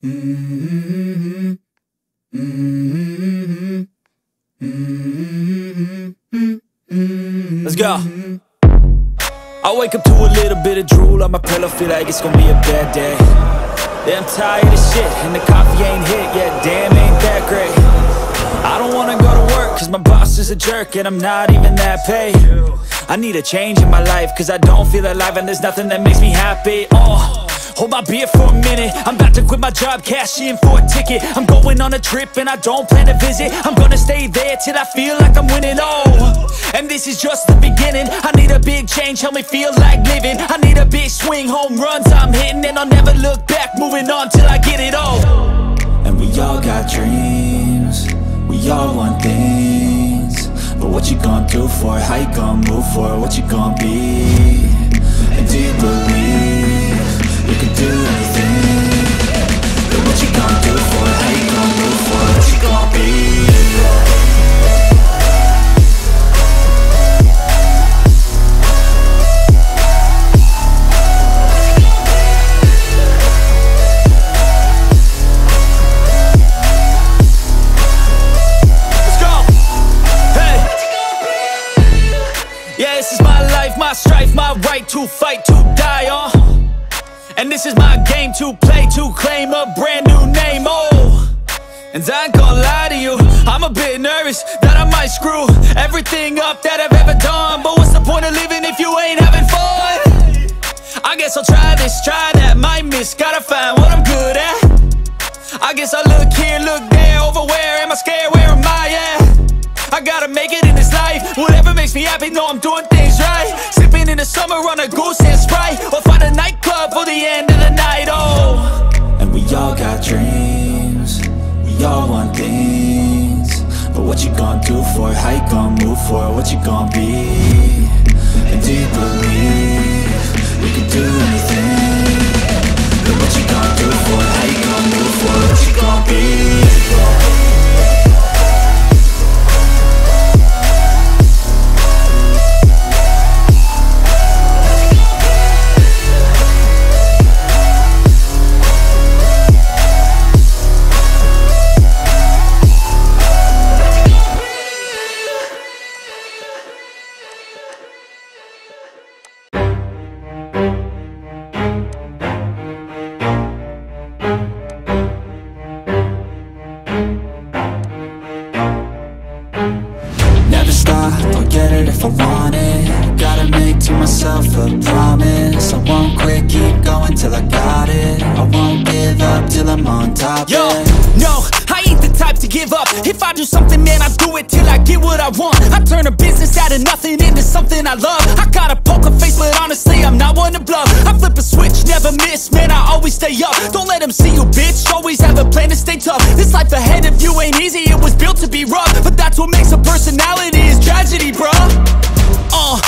Mm-hmm. Mm-hmm. Mm-hmm. Let's go. I wake up to a little bit of drool on my pillow, feel like it's gonna be a bad day. Yeah, I'm tired of shit, and the coffee ain't hit yet, damn, ain't that great. I don't wanna go to work, cause my boss is a jerk, and I'm not even that paid. I need a change in my life, cause I don't feel alive, and there's nothing that makes me happy. Hold my beer for a minute, I'm about to quit my job, cash in for a ticket. I'm going on a trip and I don't plan to visit. I'm gonna stay there till I feel like I'm winning, and this is just the beginning. I need a big change, help me feel like living. I need a big swing, home runs I'm hitting, and I'll never look back, moving on till I get it all. And we all got dreams, we all want things, but what you gonna do for it? How you gonna move for it? What you gonna be? And do you believe you can do anything? But what you gonna do for it? How you gonna move for it? What you gonna be? Let's go! Hey! Yeah, this is my life, my strife, my right to fight, to die on. And this is my game to play, to claim a brand new name, And I ain't gonna lie to you, I'm a bit nervous that I might screw everything up that I've ever done. But what's the point of living if you ain't having fun? I guess I'll try this, try that, might miss, gotta find what I'm good at. I guess I look here, look there, over where am I scared, where am I at? I gotta make it in this life, whatever makes me happy, know I'm doing things right. Sipping in the summer on a goose and Sprite, or find a nightclub for the end of the night, And we all got dreams, we all want things, but what you gonna do for it? How you gonna move for it? What you gonna be? And do you believe you can do anything? But what you gonna do for it? How you gonna move for it? What you gonna be? Never stop, I'll get it if I want it. Gotta make to myself a promise. I won't quit, keep going till I got it. I won't give up till I'm on top. Yo, no, I ain't the type to give up. If I do something, man, I do it till I get what I want. I turn a business out of nothing into something I love. I got a poker face, but honestly, I'm not one to bluff. I flip a switch, never miss, man, I always stay up. Don't let them see you, bitch, always have a plan to stay tough. This life ahead of you ain't easy, it was built to be rough. But that's what makes a personality, is tragedy, bruh.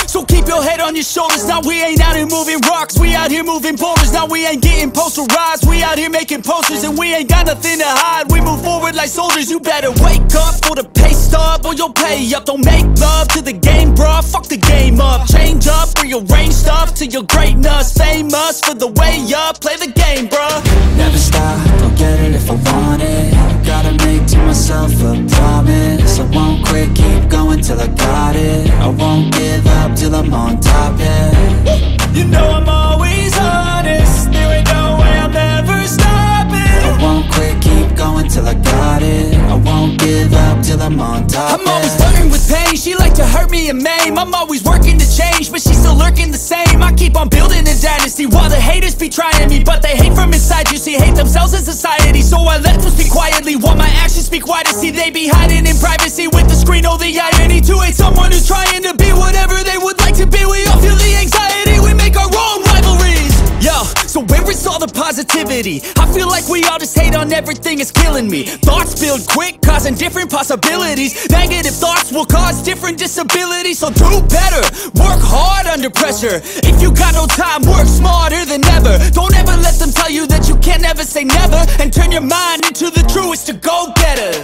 So keep your head on your shoulders. Now we ain't out here moving rocks, we out here moving boulders. Now we ain't getting posterized, we out here making posters. And we ain't got nothing to hide, we move forward like soldiers. You better wake up for the pay stub, or you'll pay up. Don't make love to the game, bruh, fuck the game up. Change up, rearrange stuff to your greatness. Famous for the way up, play the game, bruh. Never stop, I'll get it if I want it. Gotta make to myself a promise. I won't quit, keep going till I got it. I won't give up till I'm on top, yeah. You know I'm always honest, there ain't no way I'm ever stopping. I won't quit, keep going till I got it. I won't give up till I'm on top, I'm always flirting with pain, she like to hurt me and maim. I'm always working to change, but she's still lurking the same. I keep on building a dynasty while the haters be trying me. But they hate from inside, you see, hate themselves in society. So I let them speak quietly while my actions speak wider. See, they be hiding in privacy with the screen. Oh, the irony to hate someone who's trying to be whatever they would like to be. We all feel the anxiety, we make our own rivalries. Yo, so where is all the positivity? I feel like we all just hate on everything, it's killing me. Thoughts build quick, causing different possibilities. Negative thoughts will cause different disabilities. So do better, work hard under pressure. If you got no time, work smarter than ever. Don't ever let them tell you that you can't ever say never. And turn your mind into the truest of go-getters.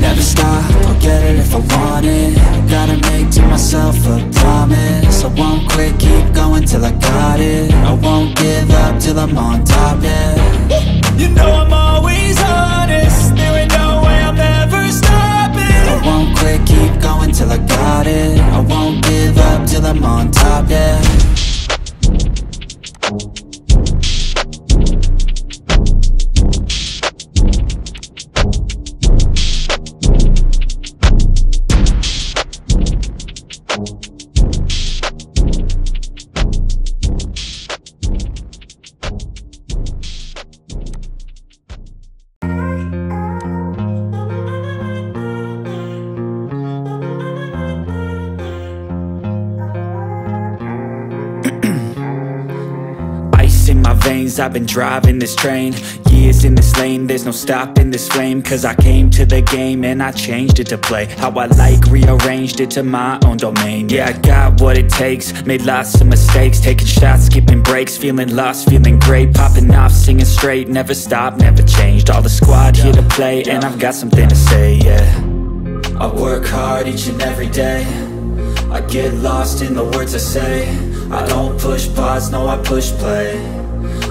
Never stop, I'll get it if I want it. Gotta make to myself a promise. I won't quit, keep going till I got it. I won't give up till I'm on top, yeah. You know I'm always I'm on top, yeah. I've been driving this train, years in this lane, there's no stopping this flame. Cause I came to the game and I changed it to play how I like, rearranged it to my own domain. Yeah, I got what it takes, made lots of mistakes, taking shots, skipping breaks, feeling lost, feeling great, popping off, singing straight, never stopped, never changed. All the squad here to play and I've got something to say, yeah. I work hard each and every day, I get lost in the words I say. I don't push pause, no I push play.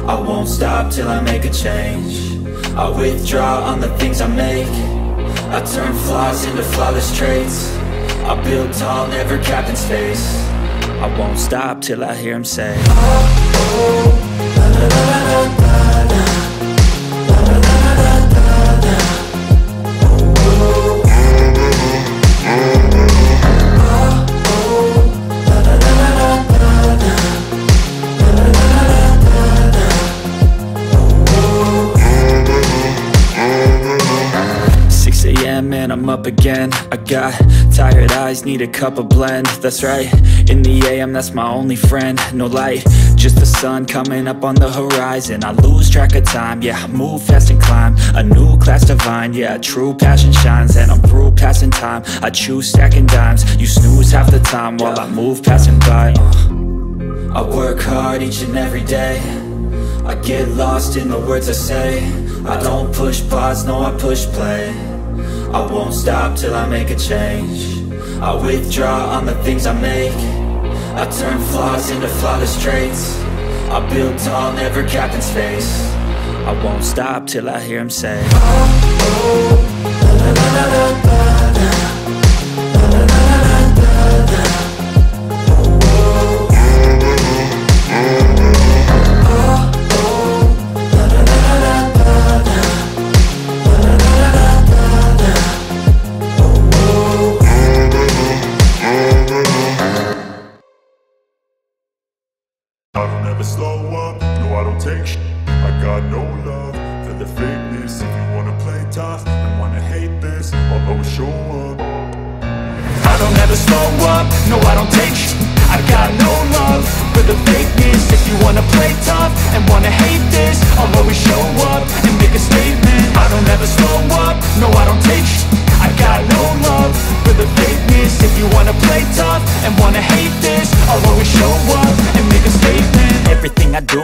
I won't stop till I make a change. I withdraw on the things I make. I turn flaws into flawless traits. I build tall, never capped in space. I won't stop till I hear him say, oh, oh, la, la, la, la, la, la, la, la, la, la, la, la. And I'm up again, I got tired eyes, need a cup of blend. That's right, in the AM, that's my only friend. No light, just the sun coming up on the horizon. I lose track of time, yeah, I move fast and climb a new class divine, yeah, true passion shines. And I'm through passing time, I choose stacking dimes. You snooze half the time while I move passing by. I work hard each and every day, I get lost in the words I say. I don't push pause, no I push play. I won't stop till I make a change. I withdraw on the things I make. I turn flaws into flawless traits. I build tall, never capped in space. I won't stop till I hear him say, oh, oh, la, la, la, la, la, la, la, la, la, la, la, la.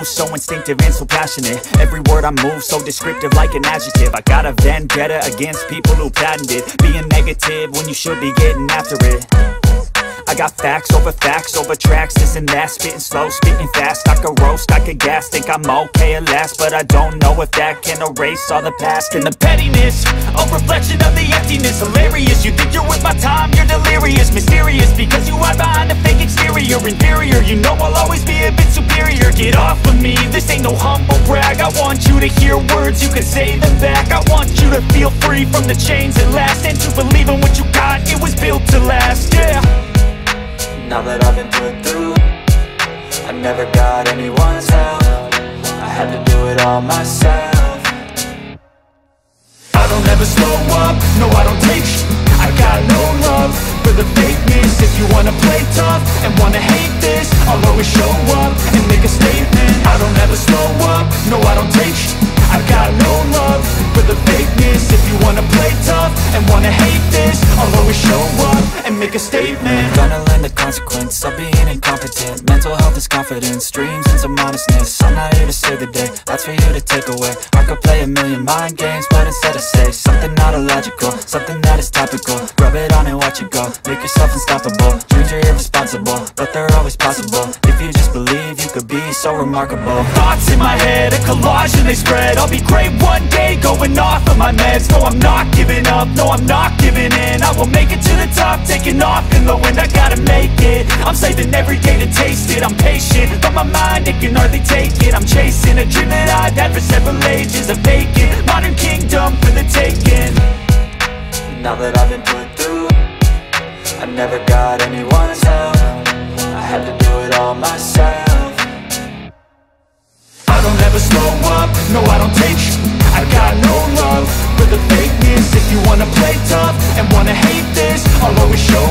So instinctive and so passionate. Every word I move so descriptive like an adjective. I got a vendetta against people who patented being negative when you should be getting after it. I got facts over tracks, this and that. Spitting slow, spitting fast, I could roast, I could gas. Think I'm okay at last, but I don't know if that can erase all the past. And the pettiness, a reflection of the emptiness. Hilarious, you think you're with my time, you're delirious. Mysterious, because you hide behind a fake exterior. Inferior, you know I'll always be a bit superior. Get off of me, this ain't no humble brag. I want you to hear words, you can say them back. I want you to feel free from the chains at last, and to believe in what you got, it was built to last, yeah. Now that I've been put through, I never got anyone's help. I had to do it all myself. I don't ever slow up, no I don't take sh**. I got no love for the fakeness. If you wanna play tough and wanna hate this, I'll always show up and make a statement. I don't ever slow up, no I don't take sh**. I got no love for the fakeness. If you wanna play tough and wanna hate this, I'll always show up and make a statement. Gonna learn the consequence of being incompetent. Mental health is confidence, dreams and some honestness. I'm not here to save the day, that's for you to take away. I could play a million mind games, but instead I say something not illogical, something that is topical. Rub it on and watch it go, make yourself unstoppable. Dreams are irresponsible, but they're always possible. If you just believe, you could be so remarkable. Thoughts in my head, a collage and they spread. I'll be great one day, going going off of my meds. No, I'm not giving up, no, I'm not giving in. I will make it to the top, taking off in the wind. I gotta make it, I'm saving every day to taste it. I'm patient, but my mind, it can hardly take it. I'm chasing a dream that I've had for several ages. A vacant, modern kingdom for the taking. Now that I've been put through, I never got anyone's help. I had to do it all myself. I don't ever slow up, no I don't take sh**. I got no love for the fakeness. If you wanna play tough and wanna hate this, I'll always show